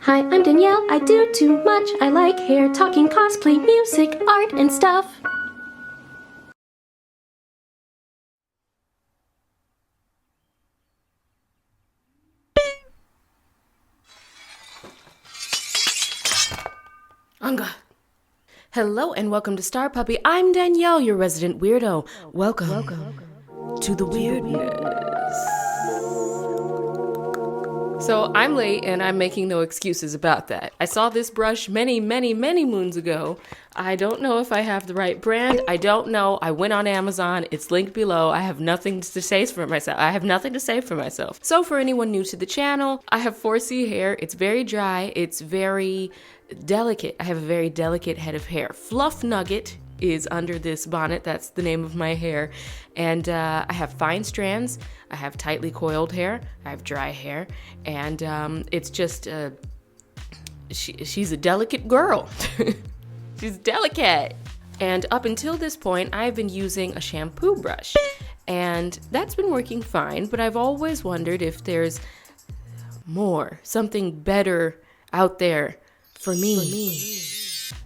Hi, I'm Danielle. I do too much. I like hair, talking, cosplay, music, art, and stuff. Anga. Hello and welcome to StarPuppy. I'm Danielle, your resident weirdo. Welcome to the weirdness. So I'm late and I'm making no excuses about that. I saw this brush many moons ago. I don't know if I have the right brand. I don't know. I went on Amazon. It's linked below. I have nothing to say for myself. So for anyone new to the channel, I have 4C hair. It's very dry. It's very delicate. I have a very delicate head of hair. Fluffnugget is under this bonnet. That's the name of my hair. And I have fine strands. I have tightly coiled hair. I have dry hair. And it's just, she's a delicate girl. She's delicate. And up until this point, I've been using a shampoo brush. And that's been working fine, but I've always wondered if there's more, something better out there for me.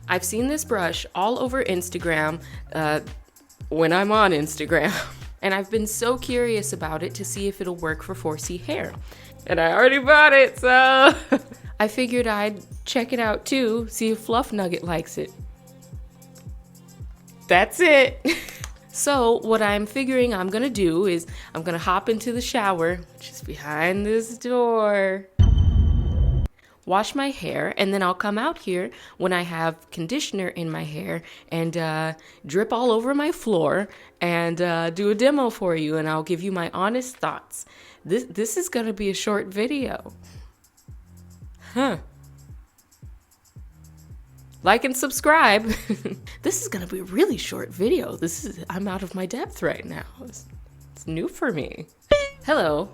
I've seen this brush all over Instagram when I'm on Instagram. And I've been so curious about it to see if it'll work for 4C hair. And I already bought it, so I figured I'd check it out too, see if Fluffnugget likes it. That's it. So what I'm figuring I'm gonna do is I'm gonna hop into the shower, which is behind this door, wash my hair, and then I'll come out here when I have conditioner in my hair and drip all over my floor and do a demo for you, and I'll give you my honest thoughts. This is gonna be a short video. Like and subscribe. This is gonna be a really short video. I'm out of my depth right now. It's new for me. Hello,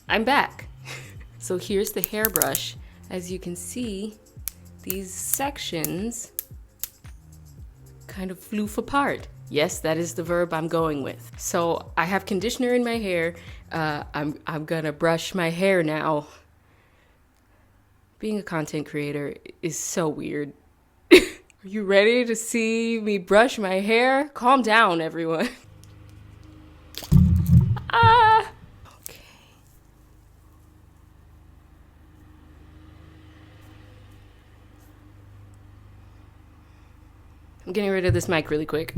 I'm back. So here's the hairbrush. As you can see, these sections kind of floof apart. Yes, that is the verb I'm going with. So I have conditioner in my hair. I'm gonna brush my hair now. Being a content creator is so weird. Are you ready to see me brush my hair? Calm down, everyone. Okay. I'm getting rid of this mic really quick.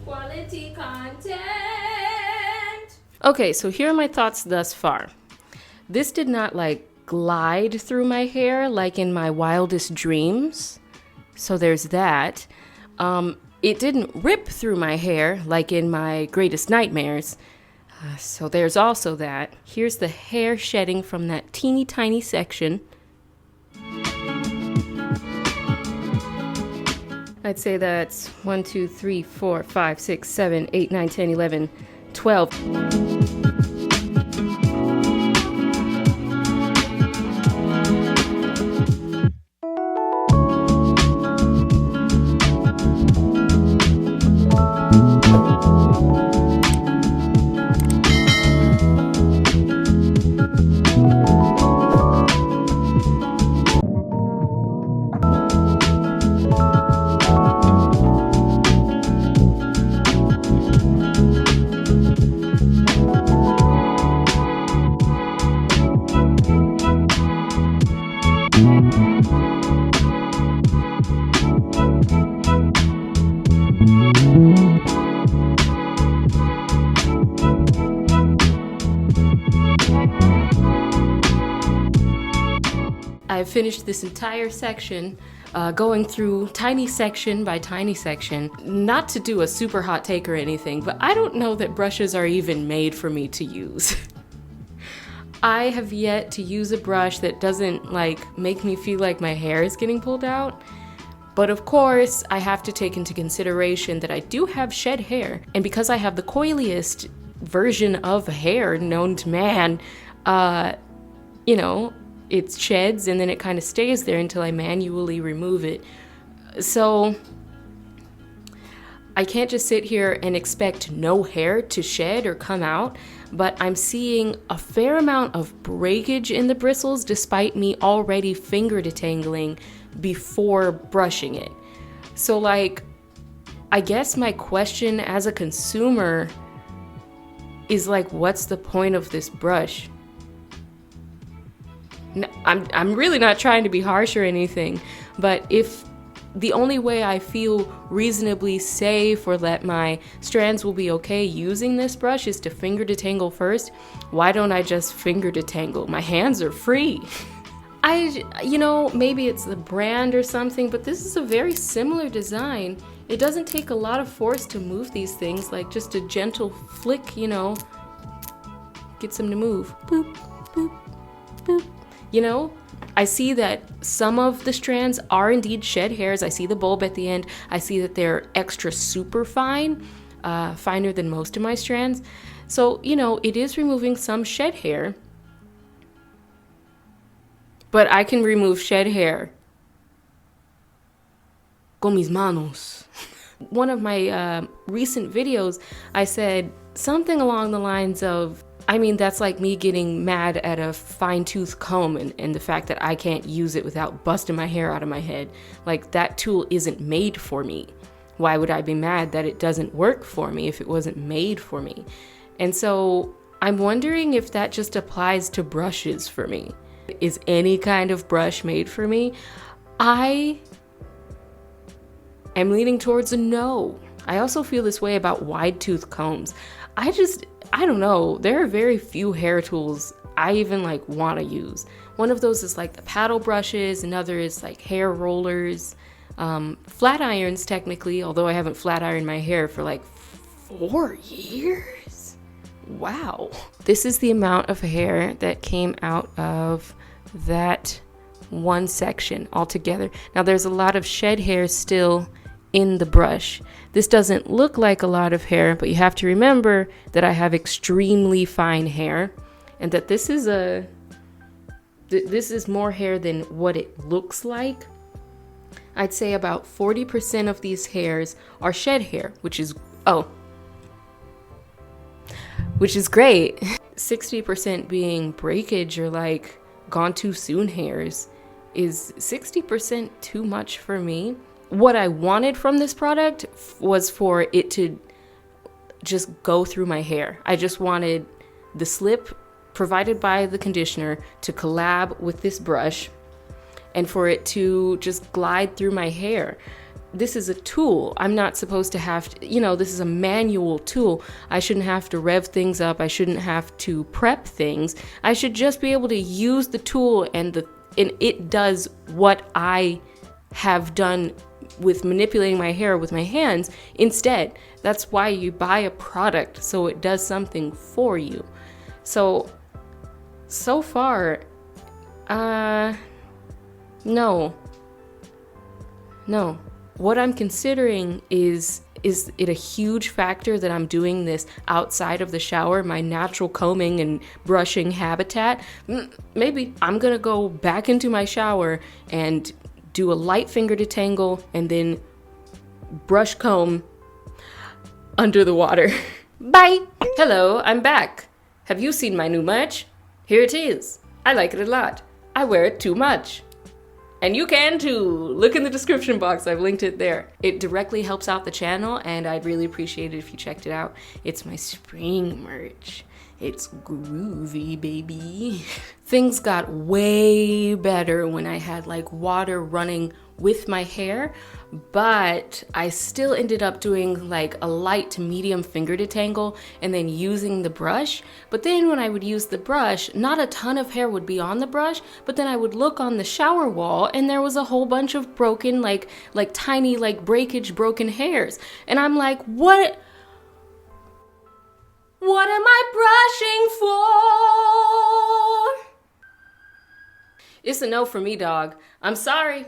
Quality content. Okay, so here are my thoughts thus far. This did not glide through my hair like in my wildest dreams. So there's that. It didn't rip through my hair like in my greatest nightmares. So there's also that. Here's the hair shedding from that teeny tiny section. I'd say that's 1, 2, 3, 4, 5, 6, 7, 8, 9, 10, 11, 12. I've finished this entire section, going through tiny section by tiny section. Not to do a super hot take or anything, but I don't know that brushes are even made for me to use. I have yet to use a brush that doesn't make me feel like my hair is getting pulled out. But of course, I have to take into consideration that I do have shed hair, and because I have the coiliest version of hair known to man, you know, it sheds and then it kind of stays there until I manually remove it. So I can't just sit here and expect no hair to shed or come out, but I'm seeing a fair amount of breakage in the bristles despite me already finger detangling before brushing it. So like, I guess my question as a consumer is like, what's the point of this brush? I'm really not trying to be harsh or anything, but if the only way I feel reasonably safe or that my strands will be okay using this brush is to finger detangle first, why don't I just finger detangle? My hands are free. Maybe it's the brand or something, but this is a very similar design. It doesn't take a lot of force to move these things, like just a gentle flick, gets them to move. Boop, boop, boop. I see that some of the strands are indeed shed hairs. I see the bulb at the end. I see that they're extra super fine, finer than most of my strands. So, it is removing some shed hair. But I can remove shed hair con mis manos. One of my recent videos, I said something along the lines of, that's like me getting mad at a fine-tooth comb and the fact that I can't use it without busting my hair out of my head. Like, that tool isn't made for me. Why would I be mad that it doesn't work for me if it wasn't made for me? And so I'm wondering if that just applies to brushes for me. Is any kind of brush made for me? I am leaning towards a no. I also feel this way about wide-tooth combs. I don't know, there are very few hair tools I even want to use. One of those is like the paddle brushes, another is like hair rollers, flat irons technically, although I haven't flat ironed my hair for 4 years. Wow. This is the amount of hair that came out of that one section altogether. Now there's a lot of shed hair still in the brush. This doesn't look like a lot of hair, but you have to remember that I have extremely fine hair and that this is more hair than what it looks like. I'd say about 40% of these hairs are shed hair, which is great. 60% being breakage or gone too soon hairs. Is 60% too much for me? What I wanted from this product was for it to just go through my hair. I just wanted the slip provided by the conditioner to collab with this brush and for it to just glide through my hair. This is a tool. I'm not supposed to have to, this is a manual tool. I shouldn't have to rev things up. I shouldn't have to prep things. I should just be able to use the tool and it does what I have done with manipulating my hair with my hands instead. That's why you buy a product, so it does something for you. So far, no. What I'm considering is it a huge factor that I'm doing this outside of the shower, my natural combing and brushing habitat? Maybe I'm gonna go back into my shower and do a light finger detangle and then brush comb under the water. Bye! Hello, I'm back. Have you seen my new merch? Here it is. I like it a lot. I wear it too much. And you can too. Look in the description box, I've linked it there. It directly helps out the channel and I'd really appreciate it if you checked it out. It's my spring merch. It's groovy, baby. Things got way better when I had water running with my hair, but I still ended up doing a light to medium finger detangle and then using the brush. But then when I would use the brush, not a ton of hair would be on the brush, but then I would look on the shower wall and there was a whole bunch of broken, tiny, breakage broken hairs. And I'm like, what am I brushing for? It's a no for me, dog. I'm sorry.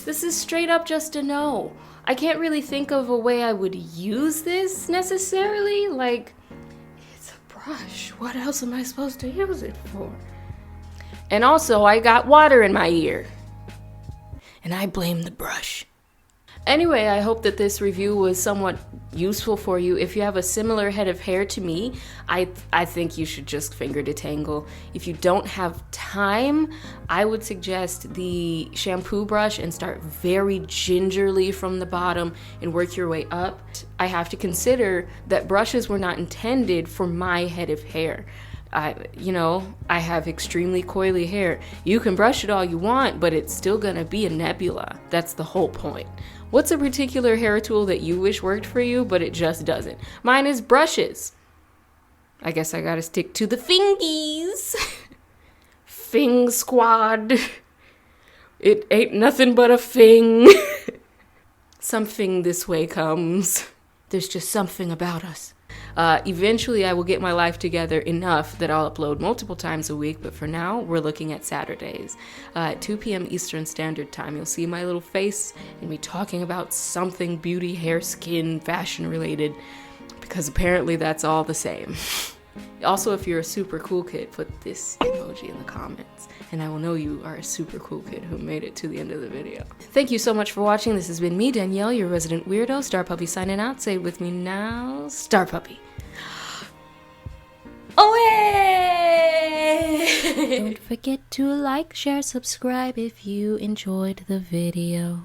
This is straight up just a no. I can't really think of a way I would use this necessarily. It's a brush. brush. What else am I supposed to use it for? And also, I got water in my ear. And I blame the brush. Anyway, I hope that this review was somewhat useful for you. If you have a similar head of hair to me, I think you should just finger detangle. If you don't have time, I would suggest the shampoo brush and start very gingerly from the bottom and work your way up. I have to consider that brushes were not intended for my head of hair. I have extremely coily hair. You can brush it all you want, but it's still gonna be a nebula. That's the whole point. What's a particular hair tool that you wish worked for you, but it just doesn't? Mine is brushes. I guess I gotta stick to the fingies. Fing squad. It ain't nothing but a fing. Something this way comes. There's just something about us. Eventually I will get my life together enough that I'll upload multiple times a week, but for now we're looking at Saturdays at 2 p.m. Eastern Standard Time. You'll see my little face and me talking about something beauty, hair, skin, fashion related, because apparently that's all the same. Also, if you're a super cool kid, put this emoji in the comments, and I will know you are a super cool kid who made it to the end of the video. Thank you so much for watching. This has been me, Danielle, your resident weirdo. StarPuppy signing out. Say it with me now. StarPuppy. Away! Don't forget to like, share, subscribe if you enjoyed the video.